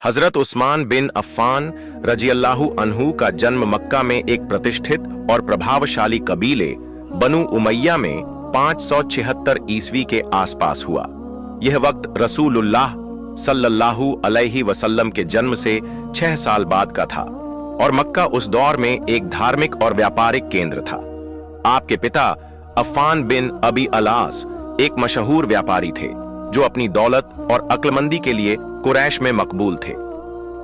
हजरत उस्मान बिन अफ़्फ़ान रज़ियल्लाहु अन्हु का जन्म मक्का में एक प्रतिष्ठित और प्रभावशाली कबीले बनु उमय्या में 576 ईस्वी के आसपास हुआ। यह वक्त रसूलुल्लाह सल्लल्लाहु अलैहि वसल्लम के जन्म से 6 साल बाद का था और मक्का उस दौर में एक धार्मिक और व्यापारिक केंद्र था। आपके पिता अफ़्फ़ान बिन अबी अलास एक मशहूर व्यापारी थे जो अपनी दौलत और अक्लमंदी के लिए कुरैश में मकबूल थे।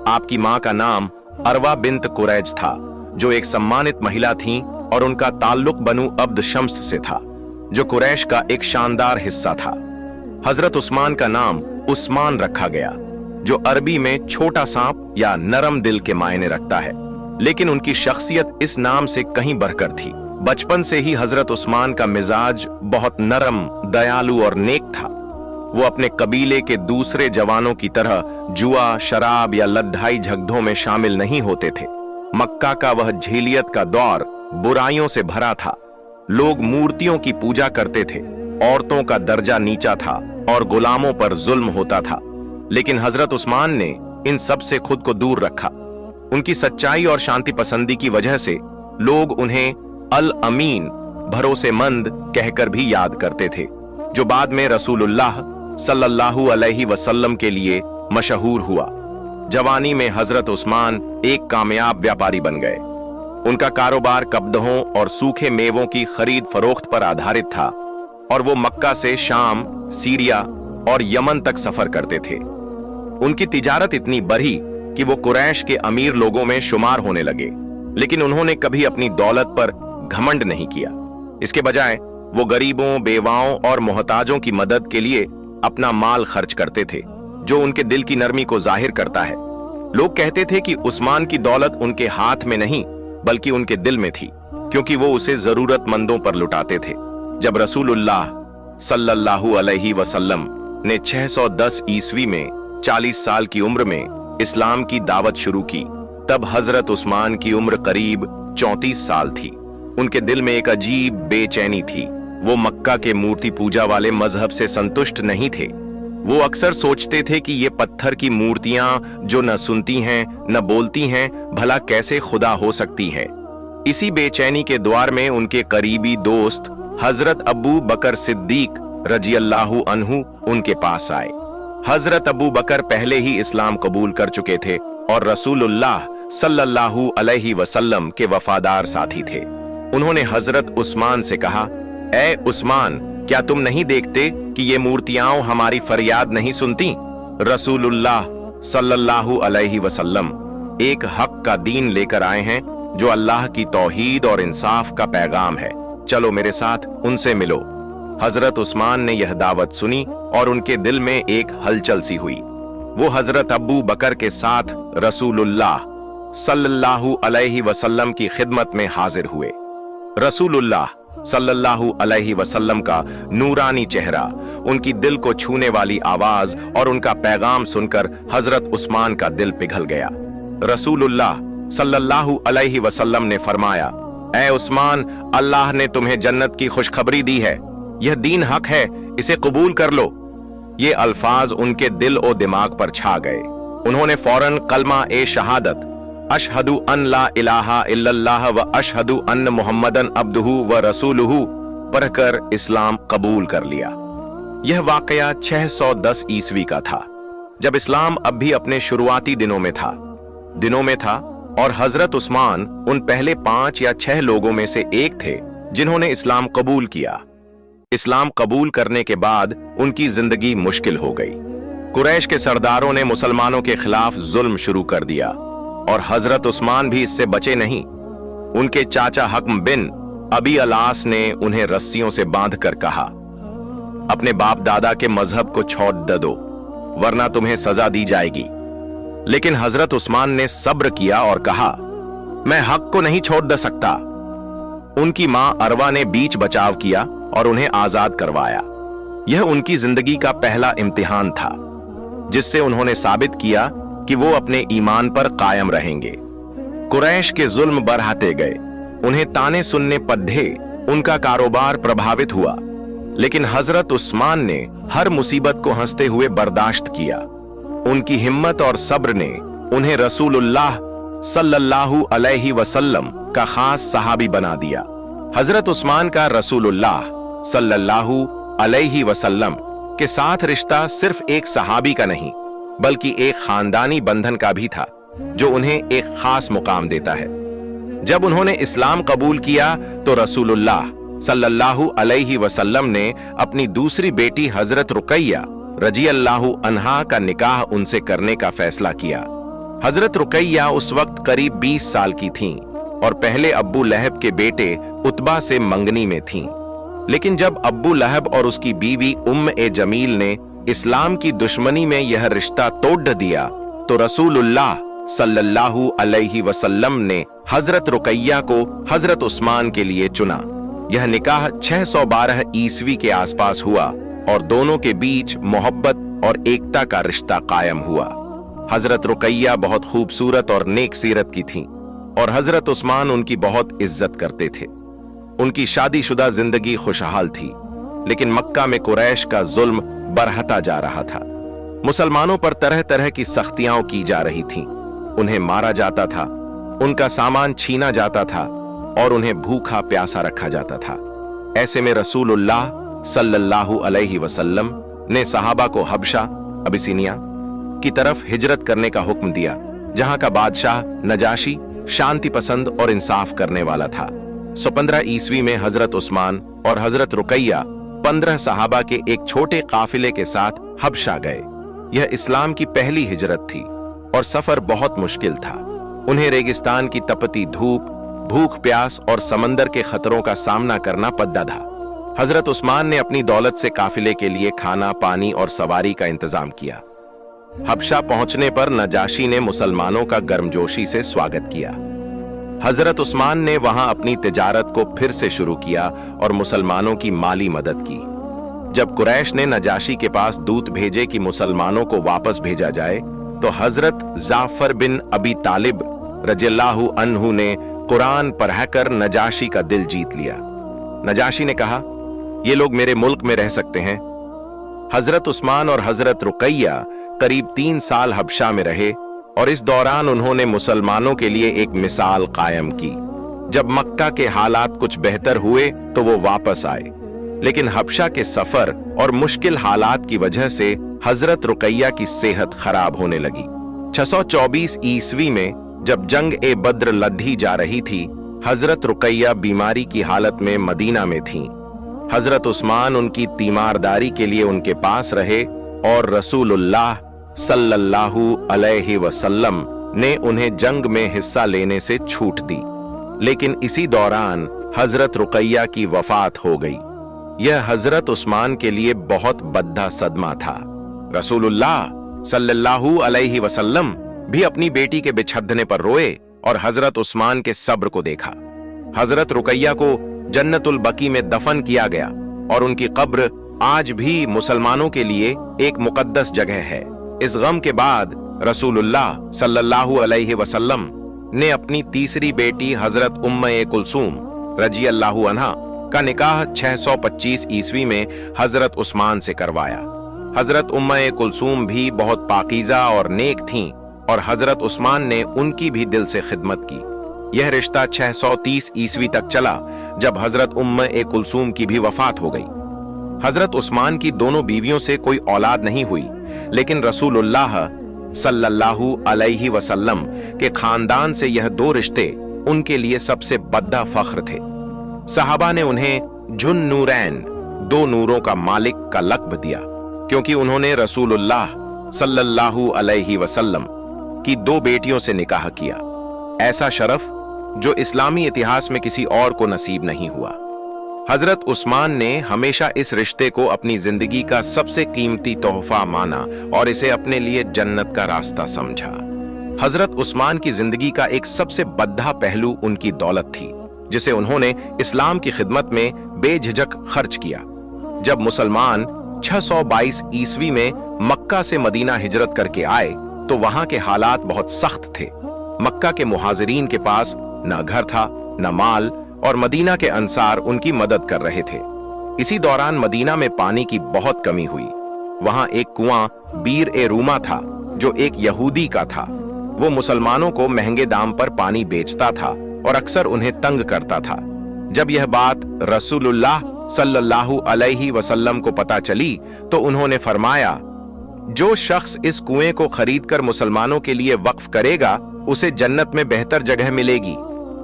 आपकी मां का नाम अरवा बिन्त कुरैज था जो एक सम्मानित महिला थीं और उनका ताल्लुक बनु अब्द शम्स से था जो कुरैश का एक शानदार हिस्सा था। हजरत उस्मान का नाम उस्मान रखा गया जो अरबी में छोटा सांप या नरम दिल के मायने रखता है, लेकिन उनकी शख्सियत इस नाम से कहीं बढ़कर थी। बचपन से ही हजरत उस्मान का मिजाज बहुत नरम, दयालु और नेक था। वो अपने कबीले के दूसरे जवानों की तरह जुआ, शराब या लद्दाई झगड़ों में शामिल नहीं होते थे। मक्का का वह झेलियत का दौर बुराइयों से भरा था। लोग मूर्तियों की पूजा करते थे, औरतों का दर्जा नीचा था और गुलामों पर जुल्म होता था, लेकिन हजरत उस्मान ने इन सब से खुद को दूर रखा। उनकी सच्चाई और शांति पसंदी की वजह से लोग उन्हें अल अमीन, भरोसेमंद कहकर भी याद करते थे, जो बाद में रसूलुल्लाह सल्लल्लाहु अलैहि वसल्लम के लिए मशहूर हुआ। जवानी में हजरत उस्मान एक कामयाब व्यापारी बन गए। उनका कारोबार कपड़ों और सूखे मेवों की खरीद फरोख्त पर आधारित था और वो मक्का से शाम, सीरिया और यमन तक सफर करते थे। उनकी तिजारत इतनी बढ़ी कि वो कुरैश के अमीर लोगों में शुमार होने लगे, लेकिन उन्होंने कभी अपनी दौलत पर घमंड नहीं किया। इसके बजाय वो गरीबों, बेवाओं और मोहताजों की मदद के लिए अपना माल खर्च करते थे, जो उनके दिल की नरमी को जाहिर करता है। लोग कहते थे कि उस्मान की दौलत उनके हाथ में नहीं बल्कि उनके दिल में थी, क्योंकि वो उसे जरूरतमंदों पर लुटाते थे। जब रसूलुल्लाह सल्लल्लाहु अलैहि वसल्लम ने 610 ईस्वी में 40 साल की उम्र में इस्लाम की दावत शुरू की, तब हजरत उस्मान की उम्र करीब 34 साल थी। उनके दिल में एक अजीब बेचैनी थी। वो मक्का के मूर्ति पूजा वाले मजहब से संतुष्ट नहीं थे। वो अक्सर सोचते थे कि ये पत्थर की मूर्तियां जो न सुनती हैं न बोलती हैं, भला कैसे खुदा हो सकती हैं। इसी बेचैनी के द्वार में उनके करीबी दोस्त हजरत अबू बकर सिद्दीक रज़ियल्लाहु अन्हु उनके पास आए। हजरत अबू बकर पहले ही इस्लाम कबूल कर चुके थे और रसूलुल्लाह सल्लल्लाहु अलैहि वसल्लम के वफादार साथी थे। उन्होंने हजरत उस्मान से कहा, ऐ उस्मान, क्या तुम नहीं देखते कि ये मूर्तियां हमारी फरियाद नहीं सुनती? रसूलुल्लाह सल्लल्लाहु अलैहि वसल्लम एक हक का दीन लेकर आए हैं जो अल्लाह की तौहीद और इंसाफ का पैगाम है। चलो मेरे साथ उनसे मिलो। हजरत उस्मान ने यह दावत सुनी और उनके दिल में एक हलचल सी हुई। वो हजरत अबू बकर के साथ रसूलुल्लाह सल्लल्लाहु अलैहि वसल्लम की खिदमत में हाजिर हुए। रसूलुल्लाह सल्लल्लाहु अलैहि वसल्लम का नूरानी चेहरा, उनकी दिल को छूने वाली आवाज और उनका पैगाम सुनकर हजरत उस्मान का दिल पिघल गया। रसूलुल्लाह सल्लल्लाहु अलैहि वसल्लम ने फरमाया, ऐ उस्मान, अल्लाह ने तुम्हें जन्नत की खुशखबरी दी है। यह दीन हक है, इसे कबूल कर लो। ये अल्फाज उनके दिल और दिमाग पर छा गए। उन्होंने फौरन कलमा ए शहादत अशहदु अन ला इलाहा इल्लल्लाह व अशहदु अन्न मुहम्मदन अब्दुहु व रसूलुहु पढ़कर इस्लाम कबूल कर लिया। यह वाकया 610 ईस्वी का था, जब इस्लाम अब भी अपने शुरुआती दिनों में था और हजरत उस्मान उन पहले 5 या 6 लोगों में से एक थे जिन्होंने इस्लाम कबूल किया। इस्लाम कबूल करने के बाद उनकी जिंदगी मुश्किल हो गई। कुरैश के सरदारों ने मुसलमानों के खिलाफ जुल्म शुरू कर दिया और हजरत उस्मान भी इससे बचे नहीं। उनके चाचा हक्म बिन अबी अलास ने उन्हें रस्सियों से बांधकर कहा, अपने बाप दादा के मजहब को छोड़ दो वरना तुम्हें सजा दी जाएगी। लेकिन हजरत उस्मान ने सब्र किया और कहा, मैं हक को नहीं छोड़ दे सकता। उनकी मां अरवा ने बीच बचाव किया और उन्हें आजाद करवाया। यह उनकी जिंदगी का पहला इम्तिहान था, जिससे उन्होंने साबित किया कि वो अपने ईमान पर कायम रहेंगे। कुरैश के जुल्म बढ़ाते गए, उन्हें ताने सुनने पड़े, उनका कारोबार प्रभावित हुआ, लेकिन हजरत उस्मान ने हर मुसीबत को हंसते हुए बर्दाश्त किया। उनकी हिम्मत और सब्र ने उन्हें रसूलुल्लाह सल्लल्लाहु अलैहि वसल्लम का खास सहाबी बना दिया। हजरत उस्मान का रसूलुल्लाह सल्लल्लाहु अलैहि वसल्लम के साथ रिश्ता सिर्फ एक सहाबी का नहीं, बल्कि एक खानदानी बंधन का भी था, जो उन्हें एक खास मुकाम देता है। जब उन्होंने इस्लाम कबूल किया तो रसूलुल्लाह सल्लल्लाहु अलैहि वसल्लम ने अपनी दूसरी बेटी हजरत रुकैया रजियल्लाहु अन्हा का निकाह उनसे करने का फैसला किया। हजरत रुकैया उस वक्त करीब 20 साल की थीं और पहले अब्बू लहब के बेटे उतबा से मंगनी में थीं। लेकिन जब अब्बू लहब और उसकी बीवी उम्म जमील ने इस्लाम की दुश्मनी में यह रिश्ता तोड़ दिया तो रसूलुल्लाह सल्लल्लाहु अलैहि वसल्लम ने हजरत रुकैया को हजरत उस्मान के लिए चुना। यह निकाह 612 ईस्वी के आसपास हुआ और दोनों के बीच मोहब्बत और एकता का रिश्ता कायम हुआ। हजरत रुकैया बहुत खूबसूरत और नेक सीरत की थीं और हजरत उस्मान उनकी बहुत इज्जत करते थे। उनकी शादीशुदा जिंदगी खुशहाल थी, लेकिन मक्का में कुरैश का जुल्म बढ़ता जा रहा था। मुसलमानों पर तरह तरह की सख्तियां की जा रही थीं। उन्हें मारा जाता था, उनका सामान छीना जाता था और उन्हें भूखा प्यासा रखा जाता था। ऐसे में रसूलुल्लाह सल्लल्लाहु अलैहि वसल्लम ने सहाबा को हबशा अबिसिनिया की तरफ हिजरत करने का हुक्म दिया, जहां का बादशाह नजाशी शांति पसंद और इंसाफ करने वाला था। 15 ईस्वी में हजरत उस्मान और हजरत रुकैया 15 सहाबा के एक छोटे काफिले के साथ हबशा गए। यह इस्लाम की पहली हिजरत थी और सफर बहुत मुश्किल था। उन्हें रेगिस्तान की तपती धूप, भूख प्यास और समंदर के खतरों का सामना करना पड़ता था। हजरत उस्मान ने अपनी दौलत से काफिले के लिए खाना, पानी और सवारी का इंतजाम किया। हबशा पहुंचने पर नजाशी ने मुसलमानों का गर्मजोशी से स्वागत किया। हजरत उस्मान ने वहां अपनी तिजारत को फिर से शुरू किया और मुसलमानों की माली मदद की। जब कुरैश ने नजाशी के पास दूत भेजे कि मुसलमानों को वापस भेजा जाए, तो हजरत जाफर बिन अबी तालिब रजियल्लाहु अन्हु ने कुरान पढ़कर नजाशी का दिल जीत लिया। नजाशी ने कहा, ये लोग मेरे मुल्क में रह सकते हैं। हजरत उस्मान और हजरत रुकैया करीब 3 साल हबशा में रहे और इस दौरान उन्होंने मुसलमानों के लिए एक मिसाल कायम की। जब मक्का के हालात कुछ बेहतर हुए तो वो वापस आए, लेकिन हबशा के सफर और मुश्किल हालात की वजह से हजरत रुकैया की सेहत खराब होने लगी। 624 ईस्वी में जब जंग ए बद्र लड़ी जा रही थी, हजरत रुकैया बीमारी की हालत में मदीना में थीं। हजरत उस्मान उनकी तीमारदारी के लिए उनके पास रहे और रसूलुल्लाह सल्लल्लाहु अलैहि वसल्लम ने उन्हें जंग में हिस्सा लेने से छूट दी। लेकिन इसी दौरान हजरत रुकैया की वफात हो गई। यह हजरत उस्मान के लिए बहुत बद्दा सदमा था। रसूलुल्लाह सल्लल्लाहु अलैहि वसल्लम भी अपनी बेटी के बिछड़ने पर रोए और हजरत उस्मान के सब्र को देखा। हजरत रुकैया को जन्नतुल बकी में दफन किया गया और उनकी कब्र आज भी मुसलमानों के लिए एक मुकद्दस जगह है। इस गम के बाद रसूलुल्लाह सल्लल्लाहु अलैहि वसल्लम ने अपनी तीसरी बेटी हजरत उम्मे कुलसूम रजियल्लाहु अन्हा का निकाह 625 ईस्वी में हजरत उस्मान से करवाया। हजरत उम्मे कुलसूम भी बहुत पाकीज़ा और नेक थीं और हजरत उस्मान ने उनकी भी दिल से खिदमत की। यह रिश्ता 630 ईस्वी तक चला, जब हजरत उम्मे कुलसूम की भी वफात हो गई। हजरत उस्मान की दोनों बीवियों से कोई औलाद नहीं हुई, लेकिन रसूलुल्लाह सल्लल्लाहु अलैहि वसल्लम के खानदान से यह 2 रिश्ते उनके लिए सबसे बड़ा फख्र थे। सहाबा ने उन्हें जुन नूरैन, 2 नूरों का मालिक का लक़ब दिया, क्योंकि उन्होंने रसूलुल्लाह सल्लल्लाहु अलैहि वसल्लम की 2 बेटियों से निकाह किया। ऐसा शरफ जो इस्लामी इतिहास में किसी और को नसीब नहीं हुआ। हजरत उस्मान ने हमेशा इस रिश्ते को अपनी जिंदगी का सबसे कीमती तोहफा माना और इसे अपने लिए जन्नत का रास्ता समझा। हजरत उस्मान की जिंदगी का एक सबसे बड़ा पहलू उनकी दौलत थी, जिसे उन्होंने इस्लाम की खिदमत में बेझिझक खर्च किया। जब मुसलमान 622 ईस्वी में मक्का से मदीना हिजरत करके आए तो वहां के हालात बहुत सख्त थे। मक्का के मुहाजिरीन के पास न घर था, न माल, और मदीना के अंसार उनकी मदद कर रहे थे। इसी दौरान मदीना में पानी की बहुत कमी हुई। वहां एक कुआं बीर ए रूमा था, जो एक यहूदी का था। वो मुसलमानों को महंगे दाम पर पानी बेचता था और अक्सर उन्हें तंग करता था। जब यह बात रसूलुल्लाह सल्लल्लाहु अलैहि वसल्लम को पता चली तो उन्होंने फरमाया, जो शख्स इस कुएं को खरीदकर मुसलमानों के लिए वक्फ करेगा उसे जन्नत में बेहतर जगह मिलेगी।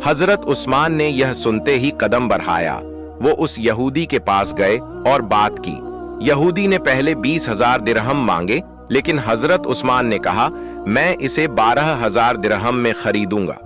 हजरत उस्मान ने यह सुनते ही कदम बढ़ाया। वो उस यहूदी के पास गए और बात की। यहूदी ने पहले 20,000 दिरहम मांगे, लेकिन हजरत उस्मान ने कहा, मैं इसे 12,000 दिरहम में खरीदूंगा।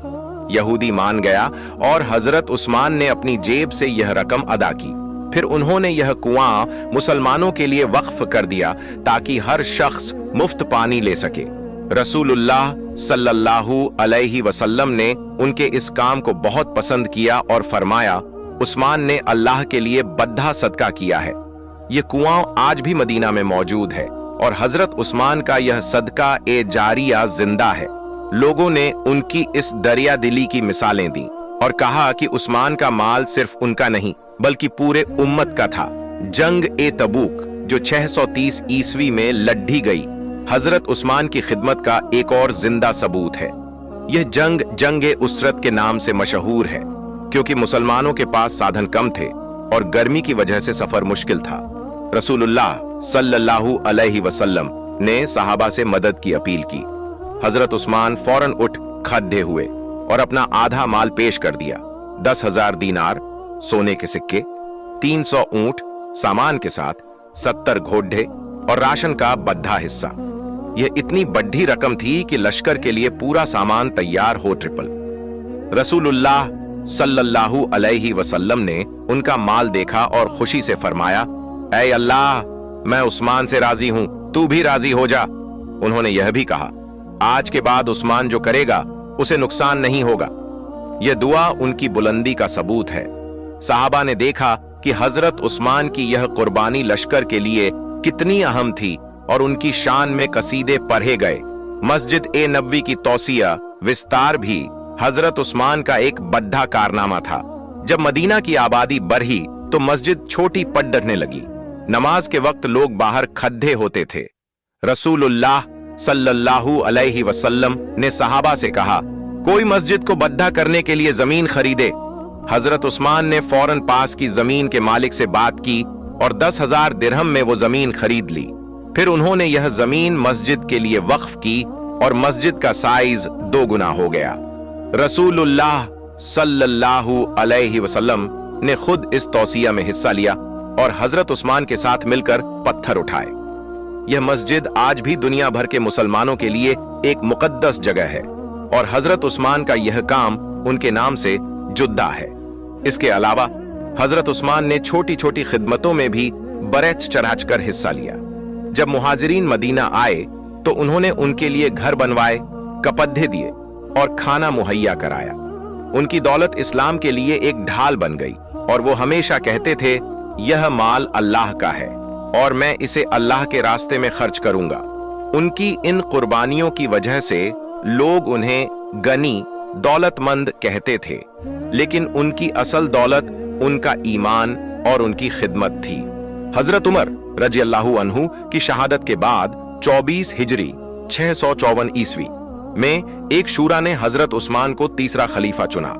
यहूदी मान गया और हजरत उस्मान ने अपनी जेब से यह रकम अदा की। फिर उन्होंने यह कुआं मुसलमानों के लिए वक्फ कर दिया ताकि हर शख्स मुफ्त पानी ले सके। रसूलुल्लाह सल्लल्लाहु अलैहि वसल्लम ने उनके इस काम को बहुत पसंद किया और फरमाया, उस्मान ने अल्लाह के लिए बद्धा सदका किया है। यह कुआं आज भी मदीना में मौजूद है और हजरत उस्मान का यह सदका ए जारिया जिंदा है। लोगों ने उनकी इस दरिया दिली की मिसालें दी और कहा कि उस्मान का माल सिर्फ उनका नहीं बल्कि पूरे उम्मत का था। जंग ए तबूक जो 630 ईस्वी में लड़ी गई, हजरत उस्मान की खिदमत का एक और जिंदा सबूत है। यह जंग जंग उसरत के नाम से मशहूर है क्योंकि मुसलमानों के पास साधन कम थे और गर्मी की वजह से सफर मुश्किल था। रसूलुल्लाह सल्लल्लाहु अलैहि वसल्लम ने सहाबा से मदद की अपील की। हजरत उस्मान फौरन उठ खड़े हुए और अपना आधा माल पेश कर दिया। 10,000 दीनार सोने के सिक्के, 300 ऊंट सामान के साथ, 70 घोड़े और राशन का बद्धा हिस्सा। यह इतनी बड़ी रकम थी कि लश्कर के लिए पूरा सामान तैयार हो ट्रिपल। रसूलुल्लाह सल्लल्लाहु अलैहि वसल्लम ने उनका माल देखा और खुशी से फरमाया, ऐ अल्लाह, मैं उस्मान से राजी हूं, तू भी राजी हो जा। उन्होंने यह भी कहा, आज के बाद उस्मान जो करेगा उसे नुकसान नहीं होगा। यह दुआ उनकी बुलंदी का सबूत है। साहबा ने देखा कि हजरत उस्मान की यह कुर्बानी लश्कर के लिए कितनी अहम थी और उनकी शान में कसीदे पढ़े गए। मस्जिद ए नबवी की तौसिया विस्तार भी हजरत उस्मान का एक बड़ा कारनामा था। जब मदीना की आबादी बढ़ी तो मस्जिद छोटी पड़ने लगी। नमाज के वक्त लोग बाहर खड्डे होते थे। रसूलुल्लाह सल्लल्लाहु अलैहि वसल्लम ने सहाबा से कहा, कोई मस्जिद को बद्धा करने के लिए जमीन खरीदे। हजरत उस्मान ने फौरन पास की जमीन के मालिक से बात की और 10,000 दिरहम में वो जमीन खरीद ली। फिर उन्होंने यह जमीन मस्जिद के लिए वक्फ की और मस्जिद का साइज 2 गुना हो गया। रसूलुल्लाह सल्लल्लाहु अलैहि वसल्लम ने खुद इस तौसिया में हिस्सा लिया और हजरत उस्मान के साथ मिलकर पत्थर उठाए। यह मस्जिद आज भी दुनिया भर के मुसलमानों के लिए एक मुकद्दस जगह है और हजरत उस्मान का यह काम उनके नाम से जुदा है। इसके अलावा हजरत उस्मान ने छोटी छोटी खिदमतों में भी बरच चढ़ाकर हिस्सा लिया। जब मुहाजिरीन मदीना आए तो उन्होंने उनके लिए घर बनवाए, कपड़े दिए और खाना मुहैया कराया। उनकी दौलत इस्लाम के लिए एक ढाल बन गई और वो हमेशा कहते थे, यह माल अल्लाह का है और मैं इसे अल्लाह के रास्ते में खर्च करूंगा। उनकी इन कुर्बानियों की वजह से लोग उन्हें गनी, दौलतमंद कहते थे, लेकिन उनकी असल दौलत उनका ईमान और उनकी खिदमत थी। हजरत उमर रजी अल्लाहु अन्हु की शहादत के बाद 24 हिजरी 654 ईस्वी में एक शूरा ने हजरत उस्मान को तीसरा खलीफा चुना।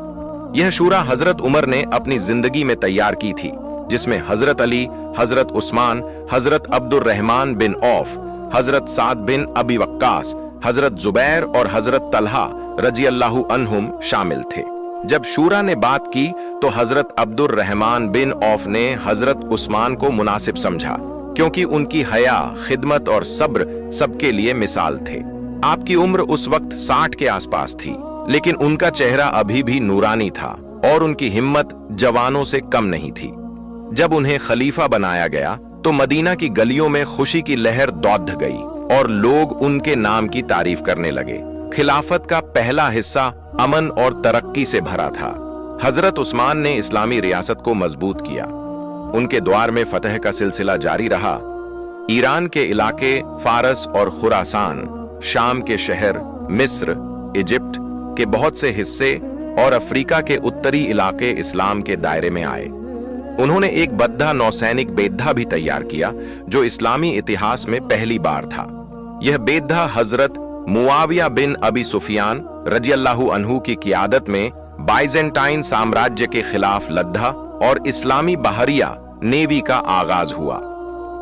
यह शूरा हजरत उमर ने अपनी जिंदगी में तैयार की थी, जिसमें हजरत अली, हजरत उस्मान, हजरत अब्दुर्रहमान बिन औफ, हजरत साद बिन अबी वक्कास, हजरत जुबैर और हजरत तलहा रजी अल्लाहु अन्हुम शामिल थे। जब शूरा ने बात की तो हजरत अब्दुर्रहमान बिन औफ ने हजरत उस्मान को मुनासिब समझा, क्योंकि उनकी हया, खिदमत और सब्र सबके लिए मिसाल थे। आपकी उम्र उस वक्त 60 के आसपास थी, लेकिन उनका चेहरा अभी भी नूरानी था और उनकी हिम्मत जवानों से कम नहीं थी। जब उन्हें खलीफा बनाया गया तो मदीना की गलियों में खुशी की लहर दौड़ गई और लोग उनके नाम की तारीफ करने लगे। खिलाफत का पहला हिस्सा अमन और तरक्की से भरा था। हजरत उस्मान ने इस्लामी रियासत को मजबूत किया। उनके द्वार में फतह का सिलसिला जारी रहा। ईरान के इलाके, फारस और खुरासान, शाम के शहर, मिस्र, इजिप्ट के बहुत से हिस्से और अफ्रीका के उत्तरी इलाके इस्लाम के दायरे में आए। उन्होंने एक बद्धा नौसैनिक बेद्धा भी तैयार किया, जो इस्लामी इतिहास में पहली बार था। यह बेद्धा हजरत मुआविया बिन अबी सुफियान रजियल्लाहु अन्हु की क़ियादत में बाइजेंटाइन साम्राज्य के खिलाफ लद्दा और इस्लामी बहरिया नेवी का आगाज हुआ।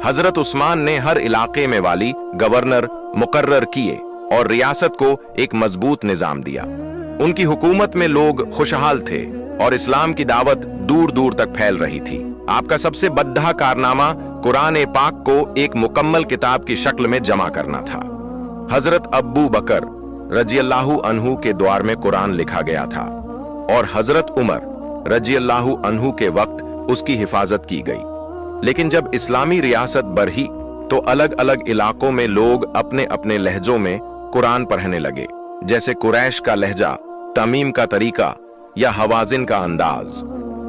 हजरत उस्मान ने हर इलाके में वाली गवर्नर मुकर्रर किए और रियासत को एक मजबूत निजाम दिया। उनकी हुकूमत में लोग खुशहाल थे और इस्लाम की दावत दूर दूर तक फैल रही थी। आपका सबसे बड़ा कारनामा कुरान पाक को एक मुकम्मल किताब की शक्ल में जमा करना था। हजरत अब्बू बकर रजियल्लाहु अन्हु के द्वार में कुरान लिखा गया था और हजरत उमर रजियल्लाहु अन्हु के वक्त उसकी हिफाजत की गई। लेकिन जब इस्लामी रियासत बढ़ी तो अलग अलग इलाकों में लोग अपने अपने लहजों में कुरान पढ़ने लगे, जैसे कुरैश का लहजा, तमीम का तरीका या हवाजिन का अंदाज।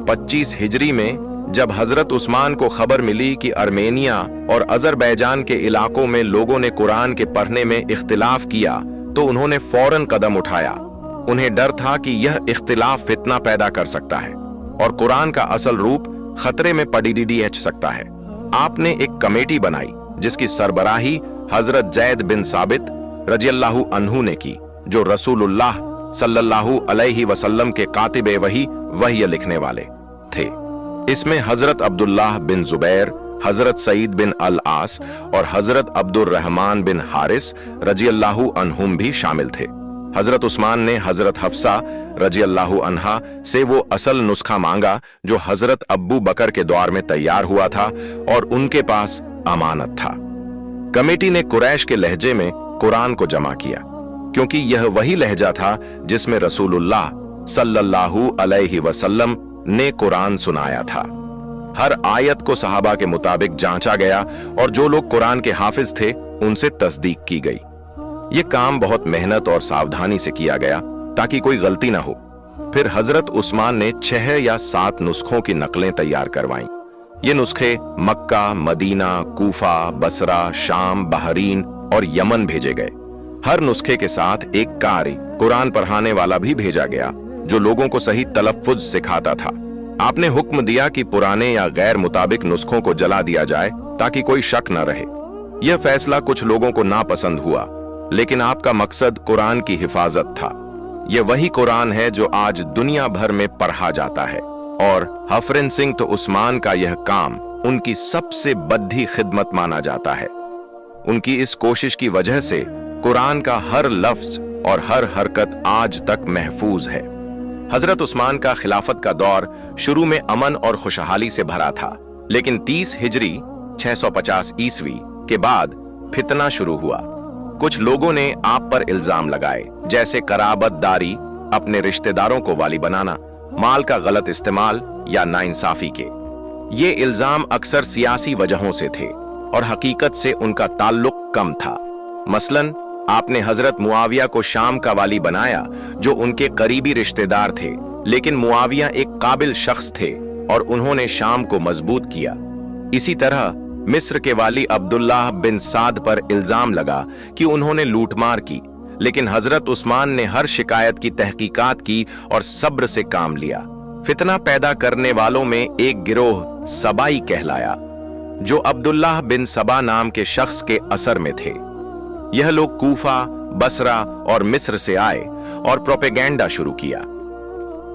25 हिजरी में जब हजरत उस्मान को खबर मिली कि अर्मेनिया और अजरबैजान के इलाकों में लोगों ने कुरान के पढ़ने में इख्तिलाफ किया तो उन्होंने फौरन कदम उठाया। उन्हें डर था कि यह इख्तिलाफ फितना पैदा कर सकता है और कुरान का असल रूप खतरे में पड़ सकता है। आपने एक कमेटी बनाई जिसकी सरबराही हजरत जैद बिन साबित रजियल्लाहु अन्हु ने की, जो रसूलुल्लाह सल्लल्लाहु अलैहि वसल्लम के कातिबे वही लिखने वाले थे। इसमें हजरत अब्दुल्लाह बिन जुबैर, हजरत सईद बिन अल आस और हजरत अब्दुर रहमान बिन हारिस रजियल्लाहु अन्हुम भी शामिल थे। हजरत उस्मान ने हजरत हफ्सा रजियल्लाहु अन्हा से वो असल नुस्खा मांगा जो हजरत अब्बू बकर के द्वार में तैयार हुआ था और उनके पास अमानत था। कमेटी ने कुरैश के लहजे में कुरान को जमा किया, क्योंकि यह वही लहजा था जिसमें रसूलुल्लाह सल्लल्लाहु अलैहि वसल्लम ने कुरान सुनाया था। हर आयत को सहाबा के मुताबिक जांचा गया और जो लोग कुरान के हाफिज थे उनसे तस्दीक की गई। यह काम बहुत मेहनत और सावधानी से किया गया ताकि कोई गलती ना हो। फिर हजरत उस्मान ने 6 या 7 नुस्खों की नकलें तैयार करवाईं। ये नुस्खे मक्का, मदीना, कूफा, बसरा, शाम, बहरीन और यमन भेजे गए। हर नुस्खे के साथ एक कारी कुरान पढ़ाने वाला भी भेजा गया जो लोगों को सही तलफ्फुज सिखाता था। आपने हुक्म दिया कि पुराने या गैर मुताबिक नुस्खों को जला दिया जाए ताकि कोई शक न रहे। यह फैसला कुछ लोगों को नापसंद हुआ, लेकिन आपका मकसद कुरान की हिफाजत था। यह वही कुरान है जो आज दुनिया भर में पढ़ा जाता है और हफरिन सिंह तो उस्मान का यह काम उनकी सबसे बड़ी खिदमत माना जाता है। उनकी इस कोशिश की वजह से कुरान का हर लफ्ज और हर हरकत आज तक महफूज है। हजरत उस्मान का खिलाफत का दौर शुरू में अमन और खुशहाली से भरा था, लेकिन 30 हिजरी 650 ईस्वी के बाद फितना शुरू हुआ। कुछ लोगों ने आप पर इल्जाम लगाए, जैसे कराबतदारी, अपने रिश्तेदारों को वाली बनाना, माल का गलत इस्तेमाल या नाइंसाफी के। ये इल्जाम अक्सर सियासी वजहों से थे और हकीकत से उनका ताल्लुक कम था। मसलन आपने हजरत मुआविया को शाम का वाली बनाया जो उनके करीबी रिश्तेदार थे, लेकिन मुआविया एक काबिल शख्स थे और उन्होंने शाम को मजबूत किया। इसी तरह मिस्र के वाली अब्दुल्लाह बिन साद पर इल्जाम लगा कि उन्होंने लूटमार की, लेकिन हजरत उस्मान ने हर शिकायत की तहकीकात की और सब्र से काम लिया। फितना पैदा करने वालों में एक गिरोह सबाई कहलाया, जो अब्दुल्लाह बिन सबा नाम के शख्स के असर में थे। यह लोग कूफा, बसरा और मिस्र से आए और प्रोपेगेंडा शुरू किया।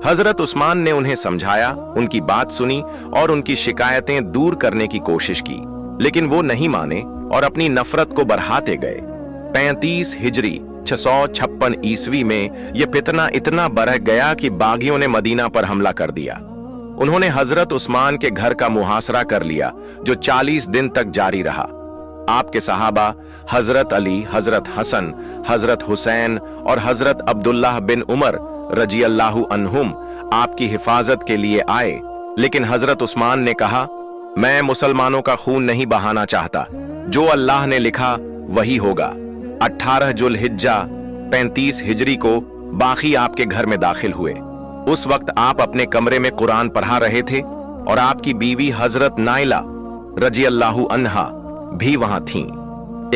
हजरत उस्मान ने उन्हें समझाया, उनकी बात सुनी और उनकी शिकायतें दूर करने की कोशिश की, लेकिन वो नहीं माने और अपनी नफरत को बढ़ाते गए। 35 हिजरी 656 ईस्वी में यह फितना इतना बढ़ गया कि बागियों ने मदीना पर हमला कर दिया। उन्होंने हजरत उस्मान के घर का मुहासरा कर लिया, जो 40 दिन तक जारी रहा। आपके सहाबा हजरत अली, हजरत हसन, हजरत हुसैन और हजरत अब्दुल्लाह बिन उमर रजियल्लाहु अन्हुम आपकी हिफाजत के लिए आए, लेकिन हजरत उस्मान ने कहा, मैं मुसलमानों का खून नहीं बहाना चाहता, जो अल्लाह ने लिखा वही होगा। 18 जुल्हिज्जा 35 हिजरी को बाकी आपके घर में दाखिल हुए। उस वक्त आप अपने कमरे में कुरान पढ़ा रहे थे और आपकी बीवी हजरत नाइला रजियल्लाहु अन्हा भी वहां थीं।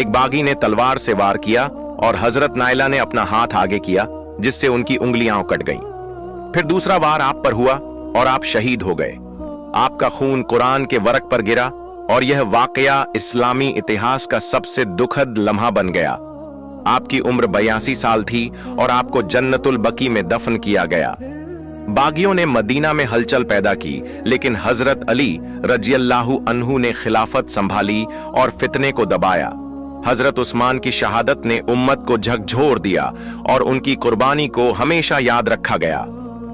एक बागी ने तलवार से वार किया और हजरत नाइला ने अपना हाथ आगे किया, जिससे उनकी उंगलियां कट गईं। फिर दूसरा वार आप पर हुआ और आप शहीद हो गए। आपका खून कुरान के वरक पर गिरा और यह वाकया इस्लामी इतिहास का सबसे दुखद लम्हा बन गया। आपकी उम्र 82 साल थी और आपको जन्नतुल बकी में दफन किया गया। बागियों ने मदीना में हलचल पैदा की, लेकिन हजरत अली रजियल्लाहु अन्हु ने खिलाफत संभाली और फितने को दबाया। हजरत उस्मान की शहादत ने उम्मत को झकझोर दिया और उनकी कुर्बानी को हमेशा याद रखा गया।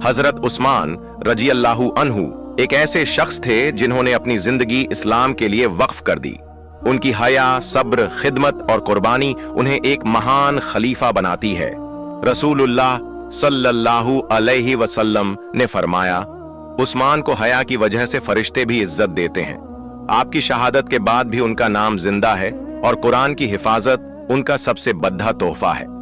हजरत उस्मान रजियल्लाहु अन्हु एक ऐसे शख्स थे जिन्होंने अपनी जिंदगी इस्लाम के लिए वक्फ कर दी। उनकी हया, सब्र, खिदमत और कुर्बानी उन्हें एक महान खलीफा बनाती है। रसूलुल्लाह सल्लल्लाहु अलैहि वसल्लम ने फरमाया, उस्मान को हया की वजह से फरिश्ते भी इज्जत देते हैं। आपकी शहादत के बाद भी उनका नाम जिंदा है और कुरान की हिफाजत उनका सबसे बड़ा तोहफा है।